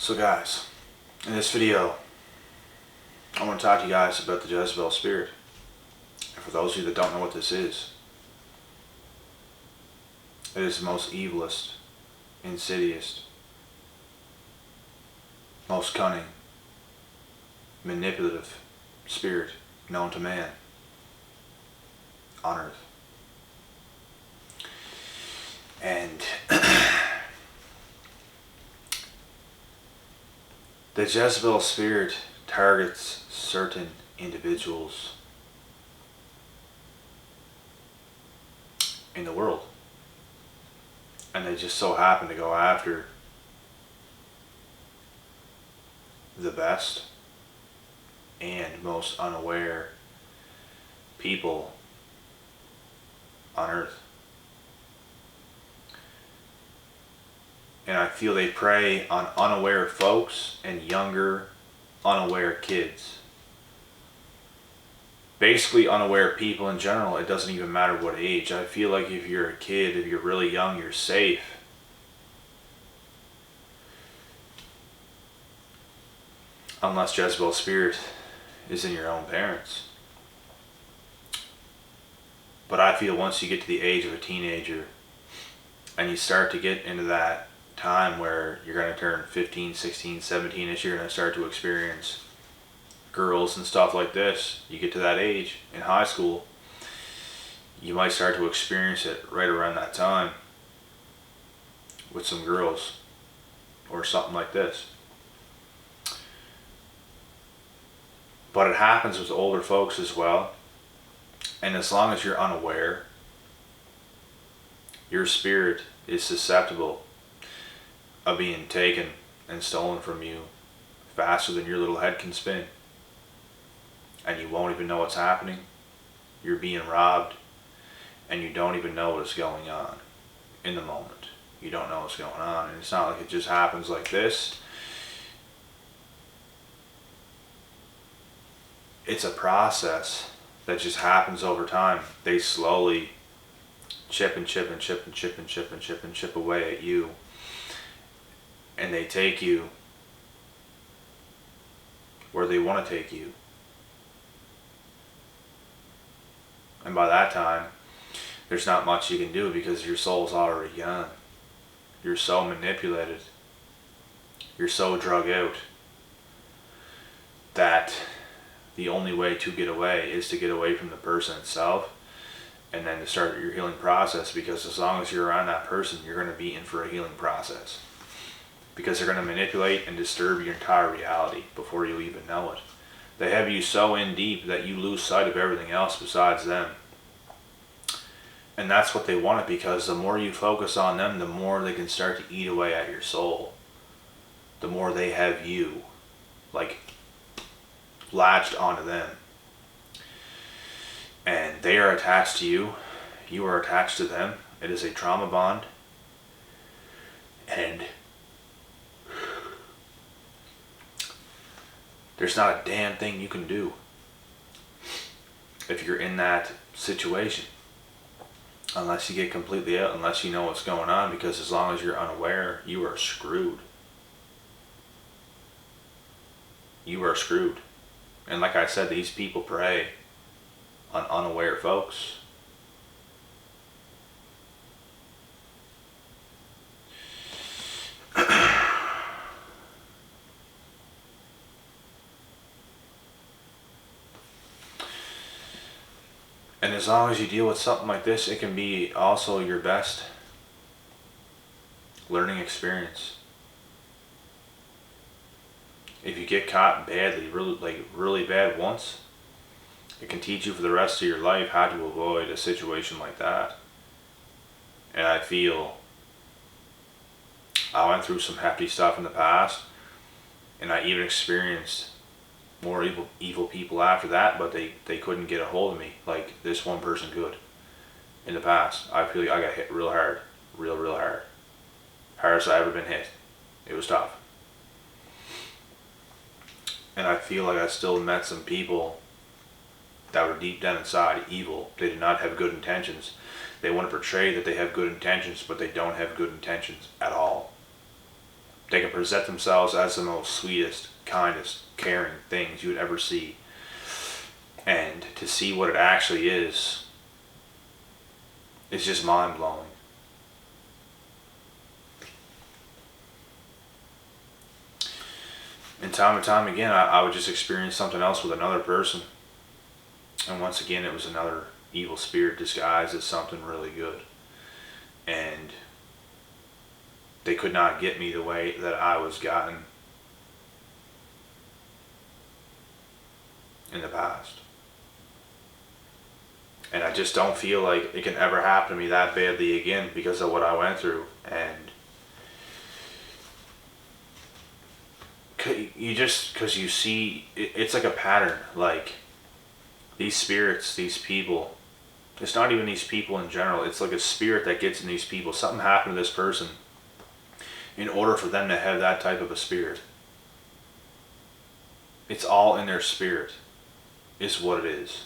So guys, in this video, I want to talk to you guys about the Jezebel spirit. And for those of you that don't know what this is, it is the most evilest, insidious, most cunning, manipulative spirit known to man on earth. And the Jezebel spirit targets certain individuals in the world, and they just so happen to go after the best and most unaware people on earth. And I feel they prey on unaware folks and younger, unaware kids. Basically unaware people in general. It doesn't even matter what age. I feel like if you're a kid, if you're really young, you're safe. Unless Jezebel spirit is in your own parents. But I feel once you get to the age of a teenager and you start to get into that time where you're going to turn 15, 16, 17ish, you're going to start to experience girls and stuff like this. You get to that age in high school, you might start to experience it right around that time with some girls or something like this. But it happens with older folks as well. And as long as you're unaware, your spirit is susceptible of being taken and stolen from you faster than your little head can spin. And you won't even know what's happening. You're being robbed, and you don't even know what is going on in the moment. You don't know what's going on, and it's not like it just happens like this. It's a process that just happens over time. They slowly chip away at you, and they take you where they want to take you. And by that time, there's not much you can do because your soul's already gone. You're so manipulated, you're so drug out, that the only way to get away is to get away from the person itself, and then to start your healing process, because as long as you're around that person, you're going to be in for a healing process. Because they're going to manipulate and disturb your entire reality before you even know it. They have you so in deep that you lose sight of everything else besides them. And that's what they want, because the more you focus on them, the more they can start to eat away at your soul. The more they have you, like, latched onto them. And they are attached to you. You are attached to them. It is a trauma bond. And there's not a damn thing you can do if you're in that situation, unless you get completely out, unless you know what's going on, because as long as you're unaware, you are screwed. You are screwed. And like I said, these people prey on unaware folks. And as long as you deal with something like this, it can be also your best learning experience. If you get caught badly, really bad once, it can teach you for the rest of your life how to avoid a situation like that. And I feel I went through some hefty stuff in the past, and I even experienced more evil people after that, but they couldn't get a hold of me like this one person could in the past. I feel like I got hit real hard, real hard. Hardest I ever been hit. It was tough. And I feel like I still met some people that were deep down inside evil. They did not have good intentions. They want to portray that they have good intentions, but they don't have good intentions at all. They can present themselves as the most sweetest, kindest, caring things you would ever see. And to see what it actually is just mind-blowing. And time and time again, I would just experience something else with another person. And once again, it was another evil spirit disguised as something really good. And they could not get me the way that I was gotten in the past. And I just don't feel like it can ever happen to me that badly again because of what I went through. And because you see, it's like a pattern. Like, these spirits, these people, it's not even these people in general, it's like a spirit that gets in these people. Something happened to this person in order for them to have that type of a spirit. It's all in their spirit, is what it is.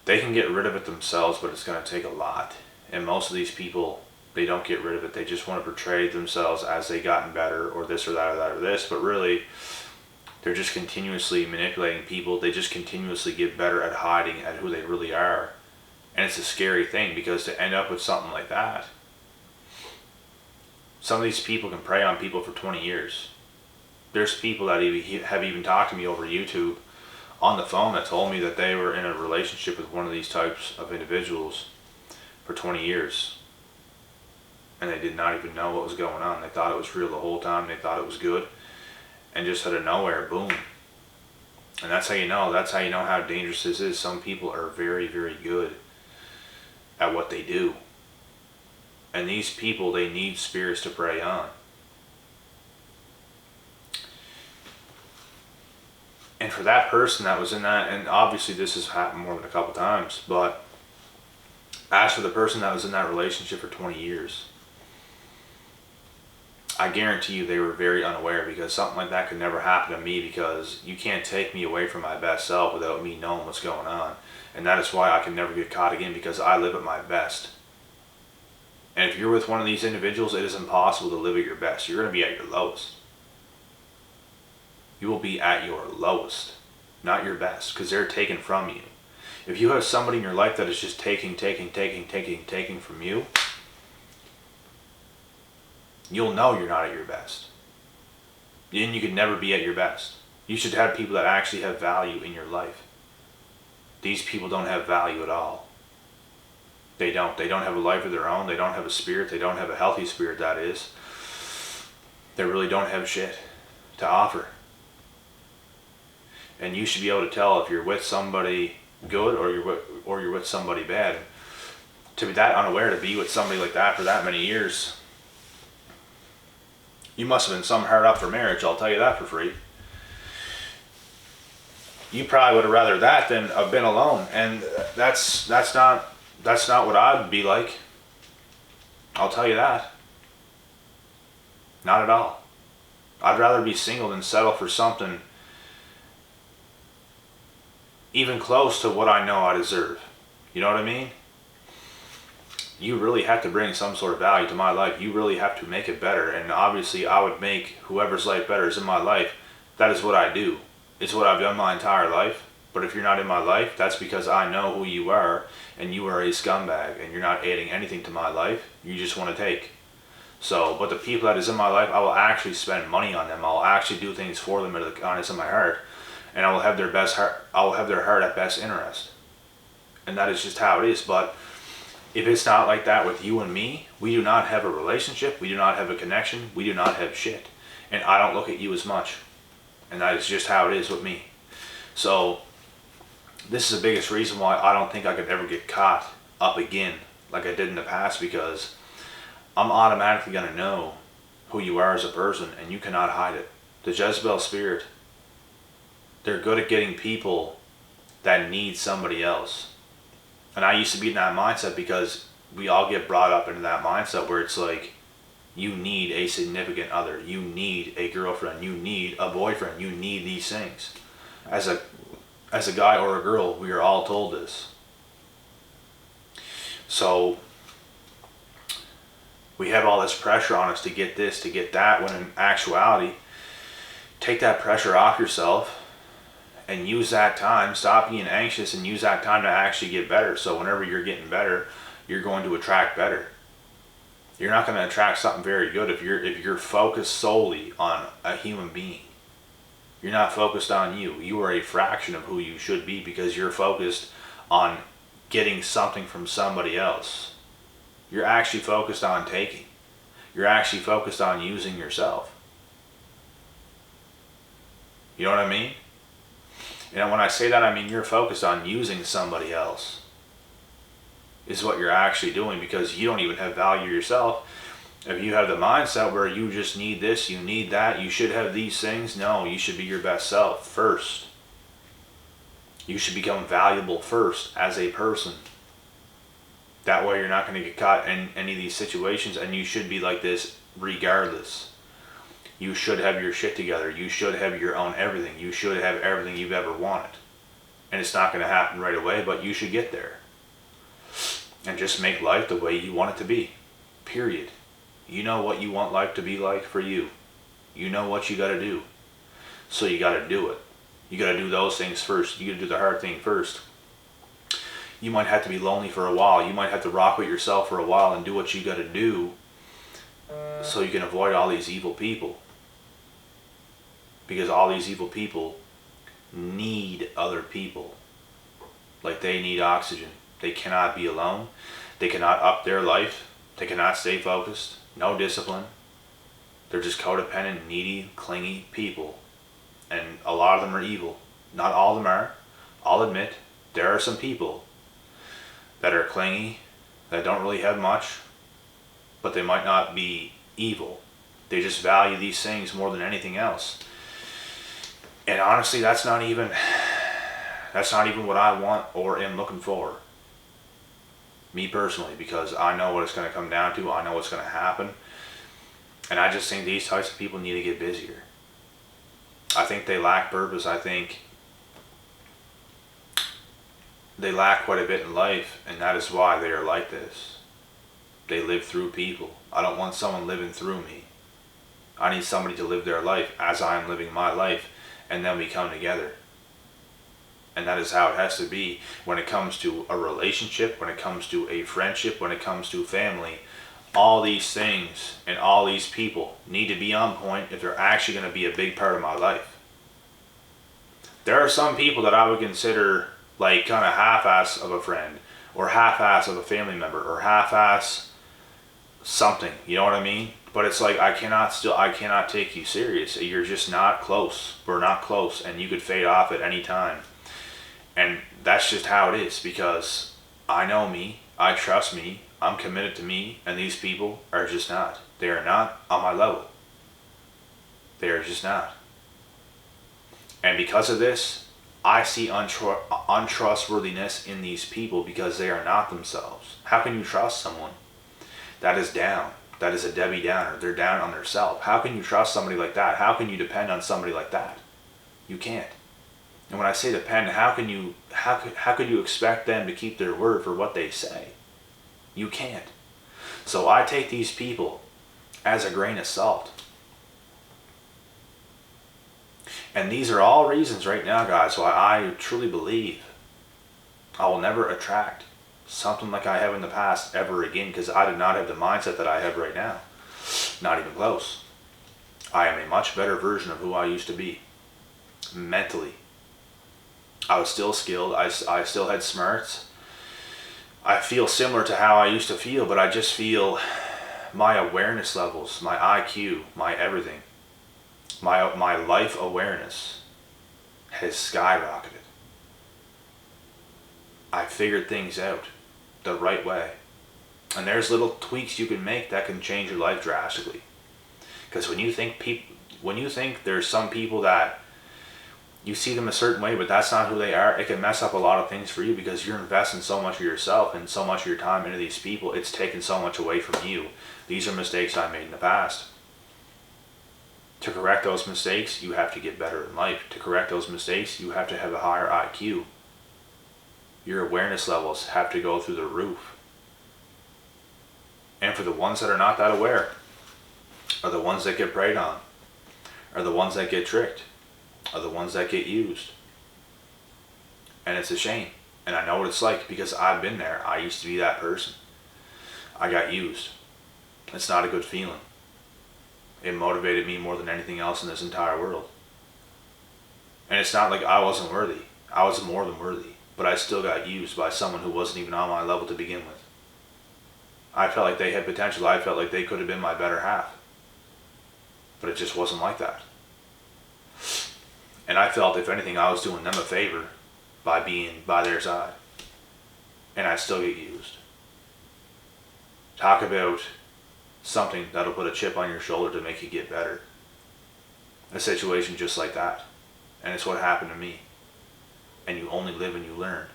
They can get rid of it themselves, but it's going to take a lot. And most of these people, they don't get rid of it. They just want to portray themselves as they gotten better, or this or that or that or this. But really, they're just continuously manipulating people. They just continuously get better at hiding at who they really are. And it's a scary thing, because to end up with something like that, some of these people can prey on people for 20 years. There's people that have even talked to me over YouTube on the phone that told me that they were in a relationship with one of these types of individuals for 20 years. And they did not even know what was going on. They thought it was real the whole time. They thought it was good. And just out of nowhere, boom. And that's how you know. That's how you know how dangerous this is. Some people are very, very good at what they do. And these people, they need spirits to prey on. And for that person that was in that, and obviously this has happened more than a couple times, but as for the person that was in that relationship for 20 years, I guarantee you they were very unaware, because something like that could never happen to me, because you can't take me away from my best self without me knowing what's going on. And that is why I can never get caught again, because I live at my best. And if you're with one of these individuals, it is impossible to live at your best. You're going to be at your lowest. You will be at your lowest, not your best, because they're taken from you. If you have somebody in your life that is just taking from you, you'll know you're not at your best. And you can never be at your best. You should have people that actually have value in your life. These people don't have value at all. They don't. They don't have a life of their own. They don't have a spirit. They don't have a healthy spirit, that is. They really don't have shit to offer. And you should be able to tell if you're with somebody good or you're with somebody bad. To be that unaware, to be with somebody like that for that many years, you must have been some hard up for marriage, I'll tell you that for free. You probably would have rather that than have been alone, and that's not what I'd be like. I'll tell you that. Not at all. I'd rather be single than settle for something even close to what I know I deserve. You know what I mean? You really have to bring some sort of value to my life. You really have to make it better. And obviously I would make whoever's life better is in my life. That is what I do. It's what I've done my entire life. But if you're not in my life, that's because I know who you are, and you are a scumbag, and you're not adding anything to my life. You just want to take. So, but the people that is in my life, I will actually spend money on them. I'll actually do things for them out of the kindness of my heart. And I will have their best heart. I will have their heart at best interest. And that is just how it is. But if it's not like that with you and me, we do not have a relationship. We do not have a connection. We do not have shit. And I don't look at you as much. And that is just how it is with me. So this is the biggest reason why I don't think I could ever get caught up again like I did in the past, because I'm automatically going to know who you are as a person, and you cannot hide it. The Jezebel spirit, they're good at getting people that need somebody else. And I used to be in that mindset, because we all get brought up into that mindset where it's like, you need a significant other, you need a girlfriend, you need a boyfriend, you need these things. As a guy or a girl, we are all told this. So We have all this pressure on us to get this, to get that, when in actuality, take that pressure off yourself and use that time. Stop being anxious and use that time to actually get better. So whenever you're getting better, you're going to attract better. You're not going to attract something very good if you're focused solely on a human being. You're not focused on you. You are a fraction of who you should be because you're focused on getting something from somebody else. You're actually focused on taking. You're actually focused on using yourself. You know what I mean? And when I say that, I mean you're focused on using somebody else. Is what you're actually doing, because you don't even have value yourself. If you have the mindset where you just need this, you need that, you should have these things, no, you should be your best self first. You should become valuable first as a person. That way you're not going to get caught in any of these situations, and you should be like this regardless. You should have your shit together. You should have your own everything. You should have everything you've ever wanted. And it's not going to happen right away, but you should get there. And just make life the way you want it to be. Period. You know what you want life to be like for you. You know what you got to do. So you got to do it. You got to do those things first. You got to do the hard thing first. You might have to be lonely for a while. You might have to rock with yourself for a while and do what you got to do so you can avoid all these evil people. Because all these evil people need other people. Like they need oxygen. They cannot be alone. They cannot up their life. They cannot stay focused. No discipline. They're just codependent, needy, clingy people. And a lot of them are evil. Not all of them are. I'll admit, there are some people that are clingy, that don't really have much, but they might not be evil. They just value these things more than anything else. And honestly, that's not even what I want or am looking for. Me personally, because I know what it's going to come down to. I know what's going to happen. And I just think these types of people need to get busier. I think they lack purpose. I think they lack quite a bit in life, and that is why they are like this. They live through people. I don't want someone living through me. I need somebody to live their life as I'm living my life, and then we come together. And that is how it has to be when it comes to a relationship, when it comes to a friendship, when it comes to family. All these things and all these people need to be on point if they're actually going to be a big part of my life. There are some people that I would consider like kind of half-ass of a friend, or half-ass of a family member, or half-ass something, you know what I mean? But it's like I cannot take you serious. You're just not close. We're not close, and you could fade off at any time. And that's just how it is, because I know me, I trust me, I'm committed to me, and these people are just not. They are not on my level. They are just not. And because of this, I see untrustworthiness in these people because they are not themselves. How can you trust someone that is down? That is a Debbie Downer. They're down on themselves. How can you trust somebody like that? How can you depend on somebody like that? You can't. And when I say depend, how could you expect them to keep their word for what they say? You can't. So I take these people as a grain of salt. And these are all reasons right now, guys, why I truly believe I will never attract something like I have in the past ever again, because I did not have the mindset that I have right now. Not even close. I am a much better version of who I used to be. Mentally. I was still skilled. I still had smarts. I feel similar to how I used to feel, but I just feel my awareness levels, my IQ, my everything, my life awareness has skyrocketed. I figured things out the right way. And there's little tweaks you can make that can change your life drastically. Because when you think there's some people that you see them a certain way, but that's not who they are, it can mess up a lot of things for you, because you're investing so much of yourself and so much of your time into these people. It's taken so much away from you. These are mistakes I made in the past. To correct those mistakes, you have to get better in life. To correct those mistakes, you have to have a higher IQ. Your awareness levels have to go through the roof. And for the ones that are not that aware, are the ones that get preyed on, are the ones that get tricked, are the ones that get used. And it's a shame. And I know what it's like because I've been there. I used to be that person. I got used. It's not a good feeling. It motivated me more than anything else in this entire world. And it's not like I wasn't worthy. I was more than worthy. But I still got used by someone who wasn't even on my level to begin with. I felt like they had potential. I felt like they could have been my better half. But it just wasn't like that. And I felt, if anything, I was doing them a favor by being by their side. And I still get used. Talk about something that'll put a chip on your shoulder to make you get better. A situation just like that. And it's what happened to me. And you only live and you learn.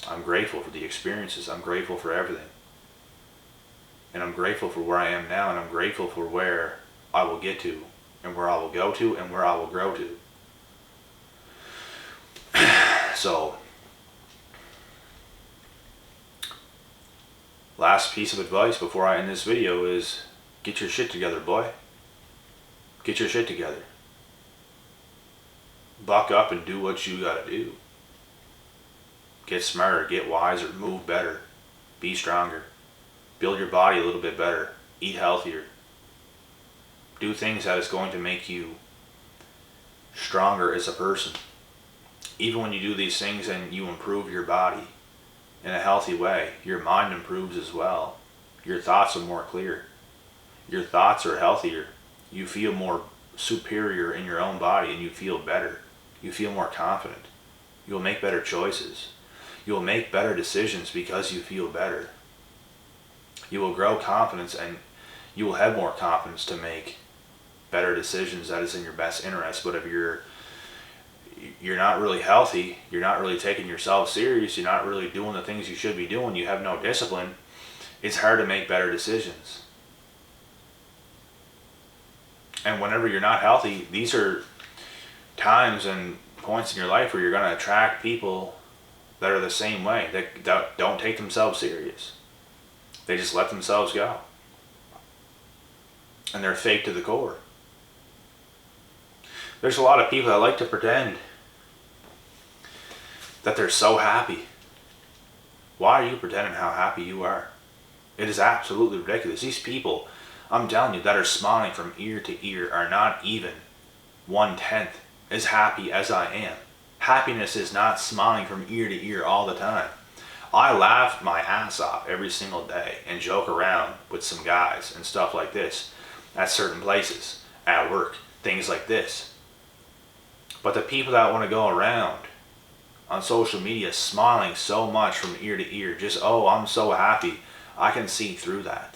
I'm grateful for the experiences. I'm grateful for everything. And I'm grateful for where I am now, and I'm grateful for where I will get to, and where I will go to, and where I will grow to. So, last piece of advice before I end this video is, get your shit together, boy. Get your shit together. Buck up and do what you gotta do. Get smarter, get wiser, move better, be stronger. Build your body a little bit better. Eat healthier. Do things that is going to make you stronger as a person. Even when you do these things and you improve your body in a healthy way, your mind improves as well. Your thoughts are more clear. Your thoughts are healthier. You feel more superior in your own body and you feel better. You feel more confident. You will make better choices. You will make better decisions because you feel better. You will grow confidence and you will have more confidence to make better decisions that is in your best interest. But if you're not really healthy, you're not really taking yourself serious, you're not really doing the things you should be doing, you have no discipline, it's hard to make better decisions. And whenever you're not healthy, these are times and points in your life where you're going to attract people that are the same way, that don't take themselves serious. They just let themselves go. And they're fake to the core. There's a lot of people that like to pretend that they're so happy. Why are you pretending how happy you are? It is absolutely ridiculous. These people, I'm telling you, that are smiling from ear to ear are not even 1/10 as happy as I am. Happiness is not smiling from ear to ear all the time. I laugh my ass off every single day and joke around with some guys and stuff like this at certain places, at work, things like this. But the people that want to go around on social media smiling so much from ear to ear, just, oh, I'm so happy, I can see through that.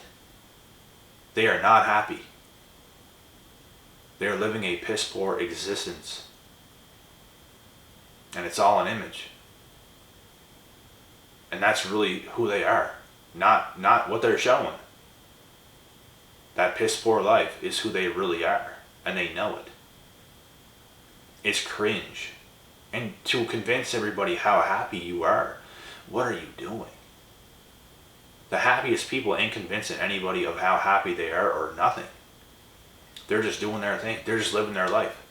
They are not happy. They are living a piss poor existence. And it's all an image. And that's really who they are, not what they're showing. That piss poor life is who they really are, and they know it. It's cringe. And to convince everybody how happy you are, what are you doing? The happiest people ain't convincing anybody of how happy they are or nothing. They're just doing their thing. They're just living their life.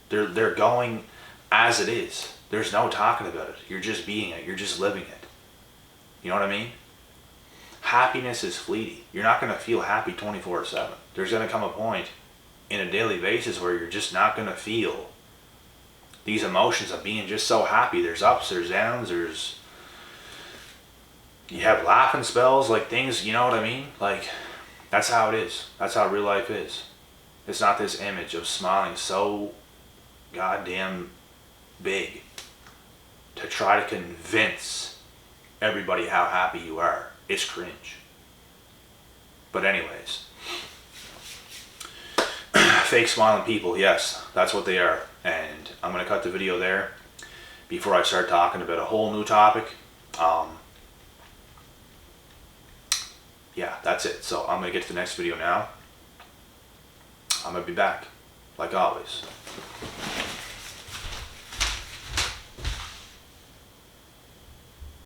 They're going as it is. There's no talking about it. You're just being it. You're just living it. You know what I mean? Happiness is fleeting. You're not going to feel happy 24/7. There's going to come a point in a daily basis where you're just not going to feel these emotions of being just so happy. There's ups, there's downs, you have laughing spells, like things, you know what I mean? Like, that's how it is. That's how real life is. It's not this image of smiling so goddamn big to try to convince everybody how happy you are. It's cringe. But anyways, fake smiling people, yes, that's what they are. And I'm going to cut the video there before I start talking about a whole new topic. Yeah, that's it. So I'm going to get to the next video now. I'm going to be back, like always.